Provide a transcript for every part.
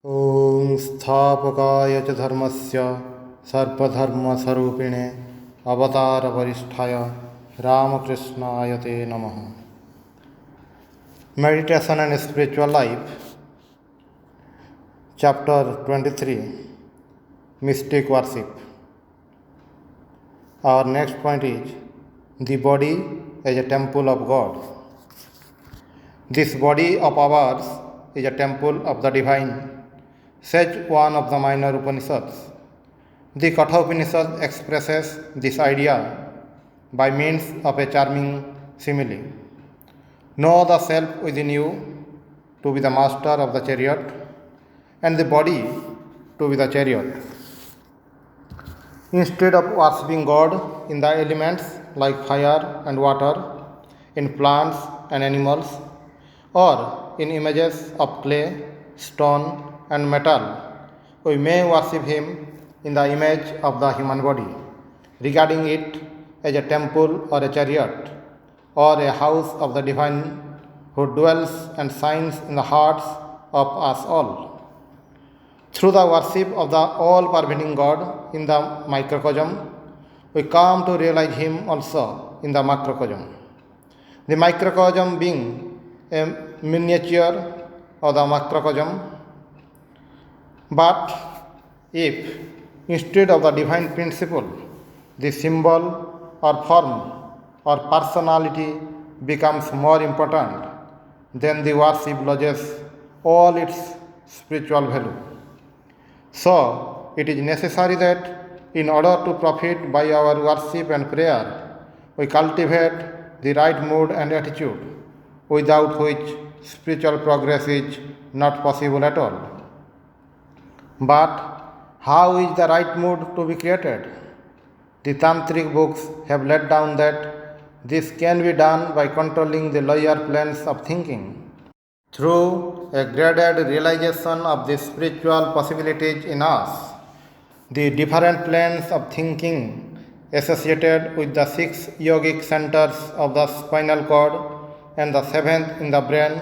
ॐ स्थापकाय च धर्मस्य सर्वधर्मस्वरूपिणे अवतारवरिष्ठाय Ramakrishnaय ते नमः. Meditation and Spiritual Life, Chapter 23, Mystic Worship. Our next point is the body as a temple of God. This body of ours is a temple of the divine, says one of the minor Upanishads. The Katha Upanishad expresses this idea by means of a charming simile. Know the self within you to be the master of the chariot, and the body to be the chariot. Instead of worshipping God in the elements like fire and water, in plants and animals, or in images of clay, stone, and metal, we may worship Him in the image of the human body, regarding it as a temple or a chariot, or a house of the divine who dwells and shines in the hearts of us all. Through the worship of the all-pervading God in the microcosm, we come to realize Him also in the macrocosm. The microcosm being a miniature of the macrocosm. But if, instead of the divine principle, the symbol or form or personality becomes more important, then the worship loses all its spiritual value. So, it is necessary that in order to profit by our worship and prayer, we cultivate the right mood and attitude, without which spiritual progress is not possible at all. But how is the right mood to be created? The Tantric books have laid down that this can be done by controlling the lower planes of thinking through a graded realization of the spiritual possibilities in us. The different planes of thinking associated with the 6 yogic centers of the spinal cord and the 7th in the brain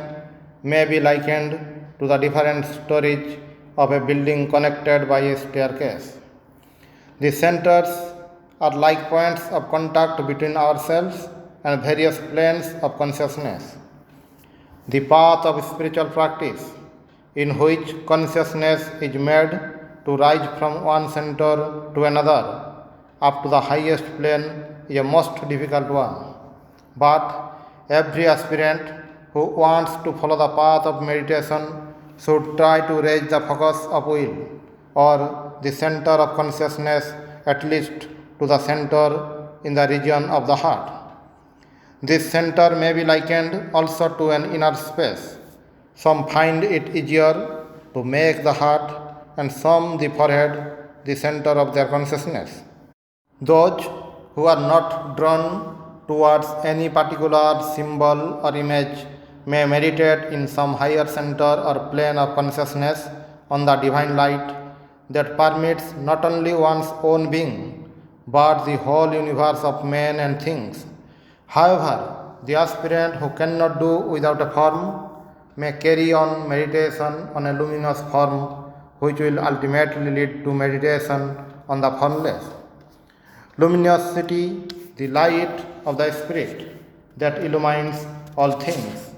may be likened to the different stories of a building connected by a staircase. The centers are like points of contact between ourselves and various planes of consciousness. The path of spiritual practice, in which consciousness is made to rise from one center to another up to the highest plane, is a most difficult one. But every aspirant who wants to follow the path of meditation should try to raise the focus of will, or the center of consciousness, at least to the center in the region of the heart. This center may be likened also to an inner space. Some find it easier to make the heart, and some the forehead, the center of their consciousness. Those who are not drawn towards any particular symbol or image may meditate in some higher center or plane of consciousness on the divine light that permeates not only one's own being, but the whole universe of men and things. However, the aspirant who cannot do without a form may carry on meditation on a luminous form, which will ultimately lead to meditation on the formless. Luminosity, the light of the Spirit that illumines all things.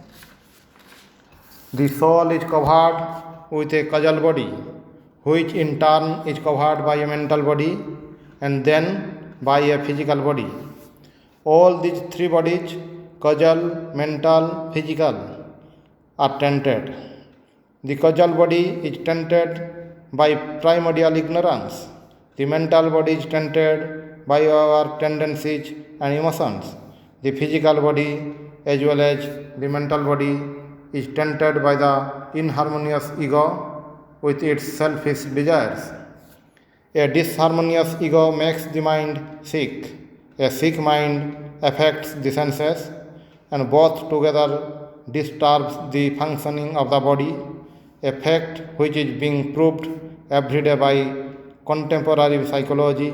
The soul is covered with a causal body, which in turn is covered by a mental body and then by a physical body. All these 3 bodies, causal, mental, physical, are tainted. The causal body is tainted by primordial ignorance. The mental body is tainted by our tendencies and emotions. The physical body, as well as the mental body, is tainted by the inharmonious ego with its selfish desires. A disharmonious ego makes the mind sick. A sick mind affects the senses, and both together disturbs the functioning of the body, a fact which is being proved every day by contemporary psychology.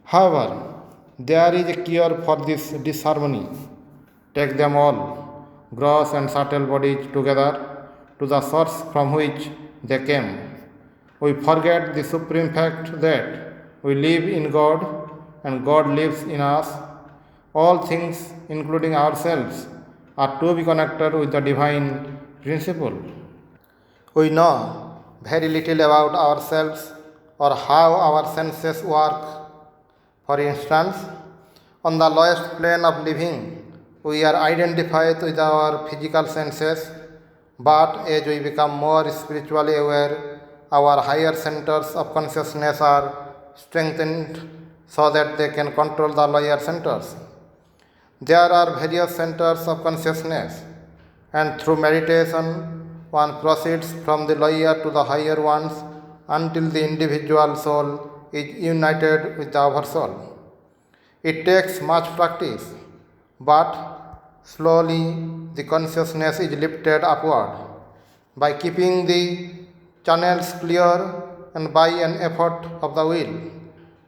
However, there is a cure for this disharmony. Take them all, gross and subtle bodies, together to the source from which they came. We forget the supreme fact that we live in God and God lives in us. All things, including ourselves, are to be connected with the divine principle. We know very little about ourselves or how our senses work. For instance, on the lowest plane of living, we are identified with our physical senses, but as we become more spiritually aware, our higher centers of consciousness are strengthened so that they can control the lower centers. There are various centers of consciousness, and through meditation, one proceeds from the lower to the higher ones until the individual soul is united with the oversoul. It takes much practice, but slowly the consciousness is lifted upward. By keeping the channels clear and by an effort of the will,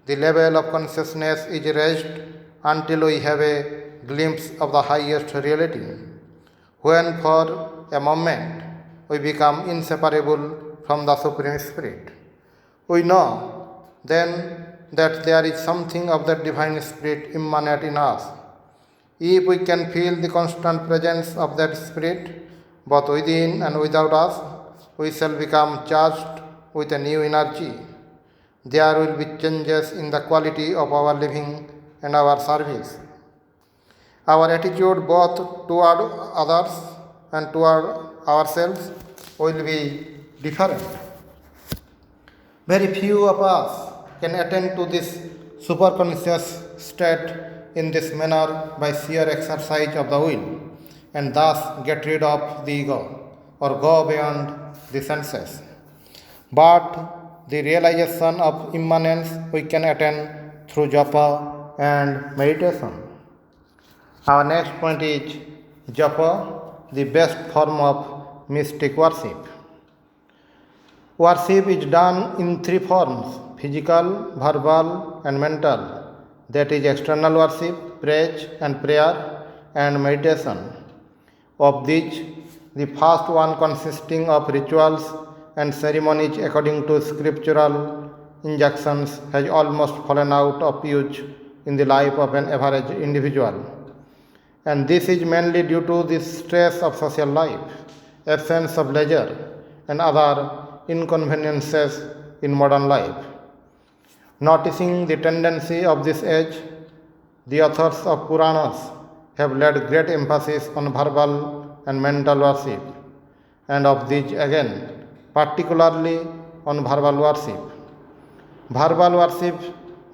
the level of consciousness is raised until we have a glimpse of the highest reality. When for a moment we become inseparable from the Supreme Spirit, we know then that there is something of that divine spirit immanent in us. If we can feel the constant presence of that spirit, both within and without us, we shall become charged with a new energy. There will be changes in the quality of our living and our service. Our attitude both toward others and toward ourselves will be different. Very few of us can attain to this superconscious state in this manner by sheer exercise of the will, and thus get rid of the ego or go beyond the senses. But the realization of immanence we can attain through japa and meditation. Our next point is japa, the best form of mystic worship. Worship is done in three forms: physical, verbal, and mental. That is external worship, praise and prayer, and meditation. Of these, the first one consisting of rituals and ceremonies according to scriptural injunctions has almost fallen out of use in the life of an average individual. And this is mainly due to the stress of social life, absence of leisure, and other inconveniences in modern life. Noticing the tendency of this age, the authors of Puranas have laid great emphasis on verbal and mental worship, and of these again, particularly on verbal worship. Verbal worship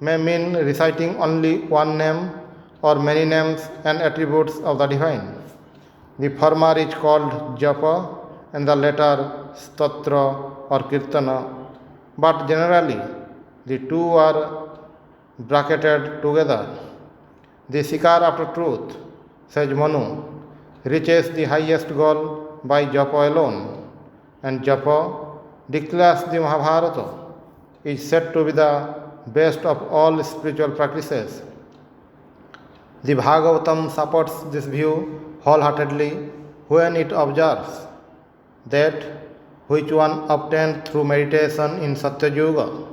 may mean reciting only one name or many names and attributes of the divine. The former is called japa and the latter stotra or kirtana, but generally the two are bracketed together. The seeker after truth, says Manu, reaches the highest goal by japa alone, and japa, declares the Mahabharata, is said to be the best of all spiritual practices. The Bhagavatam supports this view wholeheartedly when it observes that which one obtained through meditation in Satya Yuga,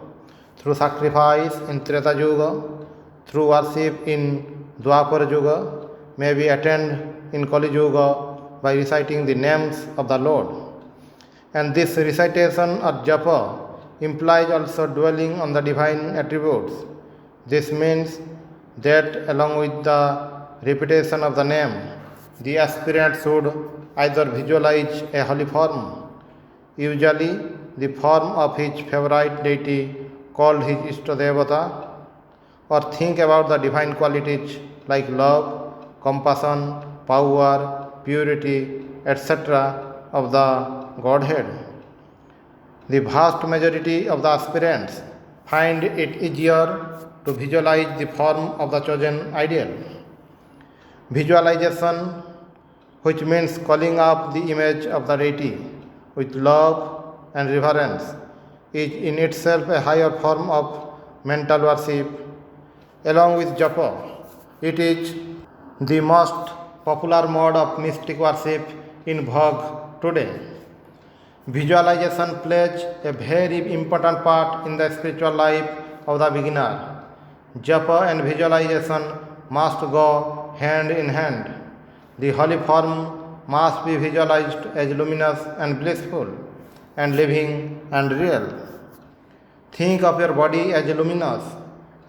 through sacrifice in Treta Yuga, through worship in Dwapara Yuga, may be attained in Kali Yuga by reciting the names of the Lord. And this recitation or japa implies also dwelling on the divine attributes. This means that along with the repetition of the name, the aspirant should either visualize a holy form, usually the form of his favorite deity called his Ishtadevata, or think about the divine qualities like love, compassion, power, purity, etc. of the Godhead. The vast majority of the aspirants find it easier to visualize the form of the chosen ideal. Visualization, which means calling up the image of the deity with love and reverence, is in itself a higher form of mental worship. Along with japa, it is the most popular mode of mystic worship in vogue today. Visualization plays a very important part in the spiritual life of the beginner. Japa and visualization must go hand in hand. The holy form must be visualized as luminous and blissful and living and real. Think of your body as luminous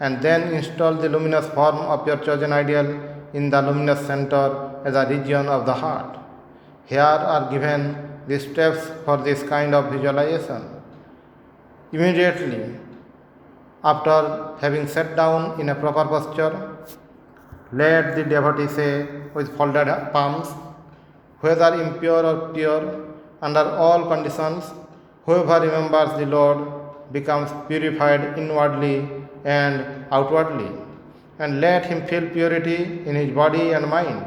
and then install the luminous form of your chosen ideal in the luminous center as a region of the heart. Here are given the steps for this kind of visualization. Immediately after having sat down in a proper posture, let the devotee say with folded palms, whether impure or pure, under all conditions, whoever remembers the Lord becomes purified inwardly and outwardly, and let him feel purity in his body and mind.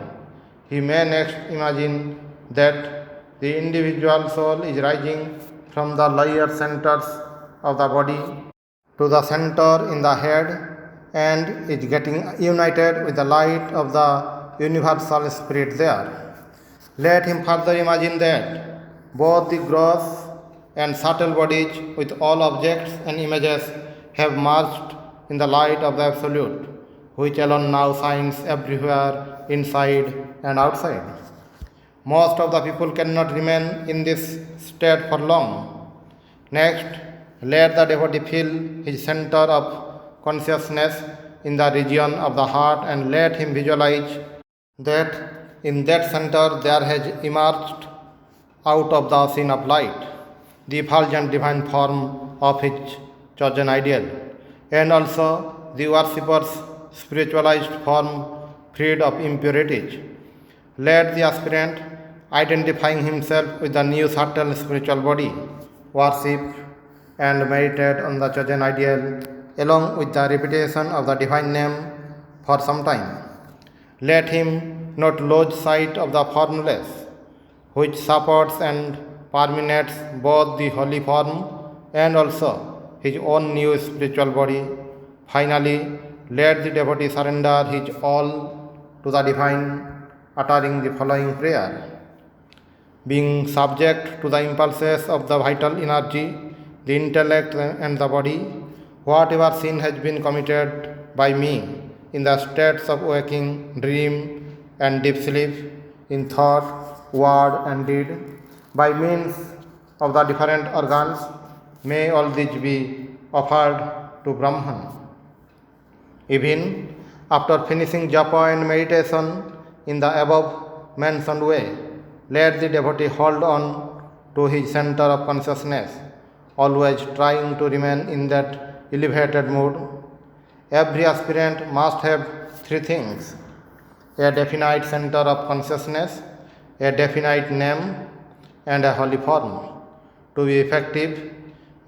He may next imagine that the individual soul is rising from the lower centers of the body to the center in the head and is getting united with the light of the universal spirit there. Let him further imagine that both the gross and subtle bodies with all objects and images have merged in the light of the Absolute, which alone now shines everywhere, inside and outside. Most of the people cannot remain in this state for long. Next, let the devotee feel his center of consciousness in the region of the heart and let him visualize that in that center there has emerged out of the scene of light the effulgent divine form of his chosen ideal, and also the worshipper's spiritualized form freed of impurities. Let the aspirant, identifying himself with the new subtle spiritual body, worship and meditate on the chosen ideal along with the repetition of the divine name for some time. Let him not lose sight of the formless, which supports and permeates both the holy form and also his own new spiritual body. Finally, let the devotee surrender his all to the divine, uttering the following prayer. Being subject to the impulses of the vital energy, the intellect and the body, whatever sin has been committed by me in the states of waking, dream and deep sleep, in thought, word and deed, by means of the different organs, may all these be offered to Brahman. Even after finishing japa and meditation in the above mentioned way, let the devotee hold on to his center of consciousness, always trying to remain in that elevated mood. Every aspirant must have three things: a definite center of consciousness, a definite name, and a holy form. To be effective,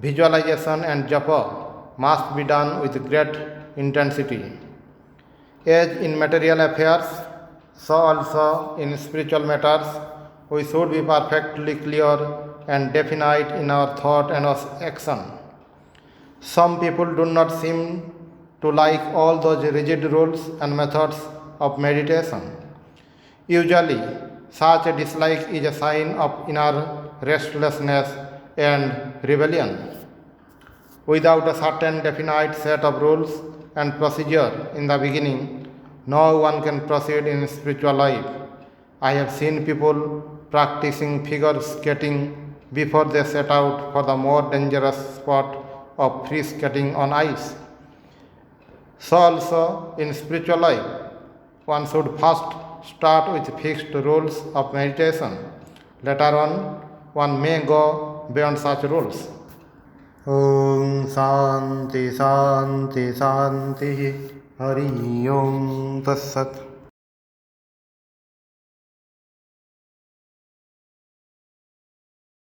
visualization and japa must be done with great intensity. As in material affairs, so also in spiritual matters, we should be perfectly clear and definite in our thought and action. Some people do not seem to like all those rigid rules and methods of meditation. Usually, such a dislike is a sign of inner restlessness and rebellion. Without a certain definite set of rules and procedure in the beginning, no one can proceed in spiritual life. I have seen people practicing figure skating before they set out for the more dangerous sport of free skating on ice. So also in spiritual life, one should first start with fixed rules of meditation. Later on, one may go beyond such rules. Om Shanti Shanti Shanti Hari Om Tat Sat.